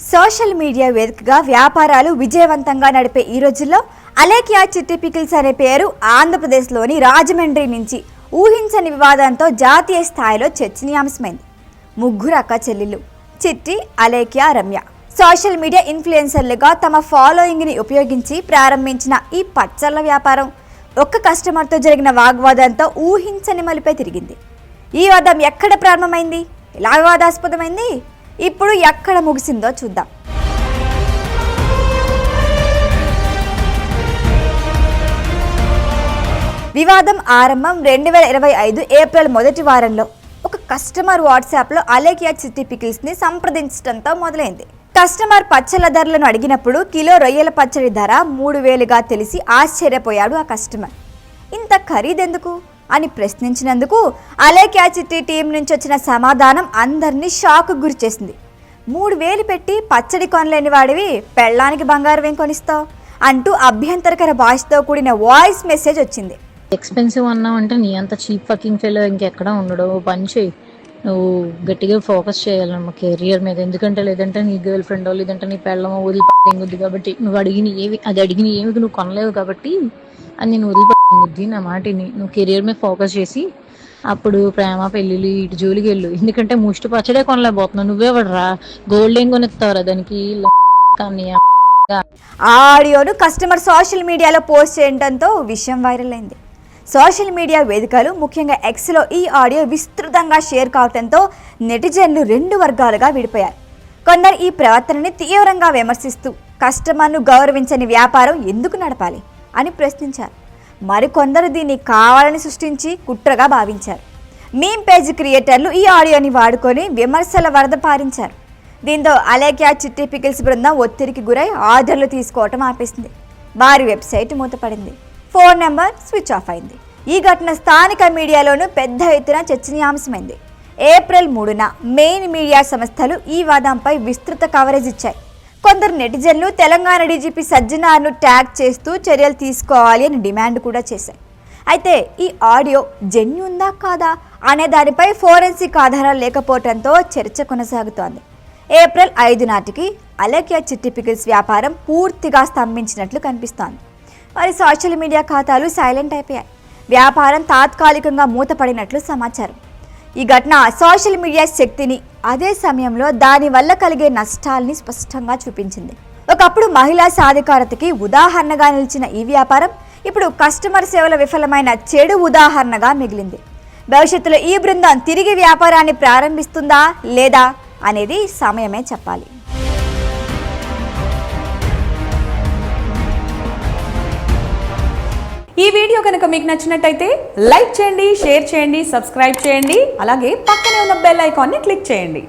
Social media వేదికగా వ్యాపారాలు విజయవంతంగా నడిపే ఈ రోజుల్లో అలేఖ్య చిట్టి పికిల్స్ అనే పేరు ఆంధ్రప్రదేశ్లోని రాజమండ్రి నుంచి ఊహించని వివాదంతో జాతీయ స్థాయిలో చర్చనీయాంశమైంది. ముగ్గురు అక్క చెల్లెళ్ళు చిట్టి, అలేఖ్య, రమ్య సోషల్ మీడియా ఇన్ఫ్లుయెన్సర్లుగా తమ ఫాలోయింగ్ని ఉపయోగించి ప్రారంభించిన ఈ పచ్చళ్ళ వ్యాపారం ఒక్క కస్టమర్తో జరిగిన వాగ్వాదంతో ఊహించని మలుపే తిరిగింది. ఈ వాదం ఎక్కడ ప్రారంభమైంది, ఎలా వివాదాస్పదమైంది, ఇప్పుడు ఎక్కడ ముగిసిందో చూద్దాం. వివాదం ఆరంభం 2025 ఏప్రిల్ మొదటి వారంలో ఒక కస్టమర్ వాట్సాప్లో అలేఖ్య చిట్టి పికిల్స్ని సంప్రదించడంతో మొదలైంది. కస్టమర్ పచ్చళ్ళ ధరలను అడిగినప్పుడు కిలో రొయ్యల పచ్చడి ధర 3000గా తెలిసి ఆశ్చర్యపోయాడు ఆ కస్టమర్. ఇంత ఖరీదెందుకు అని ప్రశ్నించినందుకు అలేఖ్య చిట్టి టీం నుంచి వచ్చిన సమాధానం అందరినీ షాక్ గురి చేసింది. 3000 పెట్టి పచ్చడి కొనలేని వాడివి పెళ్ళానికి బంగారం ఏం కొనిస్తావు అంటూ అభ్యంతరకర భాషతో కూడిన వాయిస్ మెసేజ్ వచ్చింది. ఎక్స్పెన్సివ్ అన్నావు అంటే నీ అంత చీప్ ఫకింగ్ ఫెలో ఇంకెక్కడ ఉండడు. పని చేయి, నువ్వు గట్టిగా ఫోకస్ చేయాలన్నమా కెరియర్ మీద. ఎందుకంటే లేదంటే నీ గర్ల్ ఫ్రెండ్ లేదంటే నీ పెళ్ళమో వదిలిపెట్టేంగుద్ది కాబట్టి నువ్వు అడిగిన ఏమి నువ్వు కొనలేవు కాబట్టి అది నేను వదిలిపెట్టేంగుద్ది. నా మాటిని నువ్వు కెరియర్ మీద ఫోకస్ చేసి అప్పుడు ప్రేమ పెళ్ళిళ్ళు ఇటు జోలికి వెళ్ళు. ఎందుకంటే ముష్టి పచ్చడే కొనలేకపోతున్నావు. నువ్వే పడరా గోల్డ్ ఏం కొనిస్తావురా దానికి. ఆడియోను కస్టమర్ సోషల్ మీడియాలో పోస్ట్ చేయడంతో విషయం వైరల్ అయింది. సోషల్ మీడియా వేదికలు ముఖ్యంగా ఎక్స్లో ఈ ఆడియో విస్తృతంగా షేర్ కావడంతో నెటిజన్లు 2 వర్గాలుగా విడిపోయారు. కొందరు ఈ ప్రవర్తనని తీవ్రంగా విమర్శిస్తూ కస్టమర్ను గౌరవించని వ్యాపారం ఎందుకు నడపాలి అని ప్రశ్నించారు. మరికొందరు దీన్ని కావాలని సృష్టించి కుట్రగా భావించారు. మీమ్ పేజ్ క్రియేటర్లు ఈ ఆడియోని వాడుకొని విమర్శల వరద పారించారు. దీంతో అలేఖ్య చిట్టి పికిల్స్ బృందం ఒత్తిడికి గురై ఆర్డర్లు తీసుకోవటం ఆపేసింది. వారి వెబ్సైట్ మూతపడింది, ఫోన్ నెంబర్ స్విచ్ ఆఫ్ అయింది. ఈ ఘటన స్థానిక మీడియాలోనూ పెద్ద ఎత్తున చర్చనీయాంశమైంది. ఏప్రిల్ 3న మెయిన్ మీడియా సంస్థలు ఈ వాదంపై విస్తృత కవరేజ్ ఇచ్చాయి. కొందరు నెటిజన్లు తెలంగాణ డీజీపీ సజ్జనార్ను ట్యాగ్ చేస్తూ చర్యలు తీసుకోవాలి అని డిమాండ్ కూడా చేశారు. అయితే ఈ ఆడియో జెన్యూన్దా కాదా అనే దానిపై ఫోరెన్సిక్ ఆధారాలు లేకపోవడంతో చర్చ కొనసాగుతోంది. ఏప్రిల్ 5 నాటికి అలేఖ్య చిట్టి పికిల్స్ వ్యాపారం పూర్తిగా స్తంభించినట్లు కనిపిస్తోంది. మరి సోషల్ మీడియా ఖాతాలు సైలెంట్ అయిపోయాయి. వ్యాపారం తాత్కాలికంగా మూతపడినట్లు సమాచారం. ఈ ఘటన సోషల్ మీడియా శక్తిని, అదే సమయంలో దానివల్ల కలిగే నష్టాల్ని స్పష్టంగా చూపించింది. ఒకప్పుడు మహిళా సాధికారతకి ఉదాహరణగా నిలిచిన ఈ వ్యాపారం ఇప్పుడు కస్టమర్ సేవల విఫలమైన చెడు ఉదాహరణగా మిగిలింది. భవిష్యత్తులో ఈ బృందం తిరిగి వ్యాపారాన్ని ప్రారంభిస్తుందా లేదా అనేది సమయమే చెప్పాలి. ఈ వీడియో కనుక మీకు నచ్చినట్టయితే లైక్ చేయండి, షేర్ చేయండి, సబ్స్క్రైబ్ చేయండి. అలాగే పక్కనే ఉన్న బెల్ ఐకాన్ని క్లిక్ చేయండి.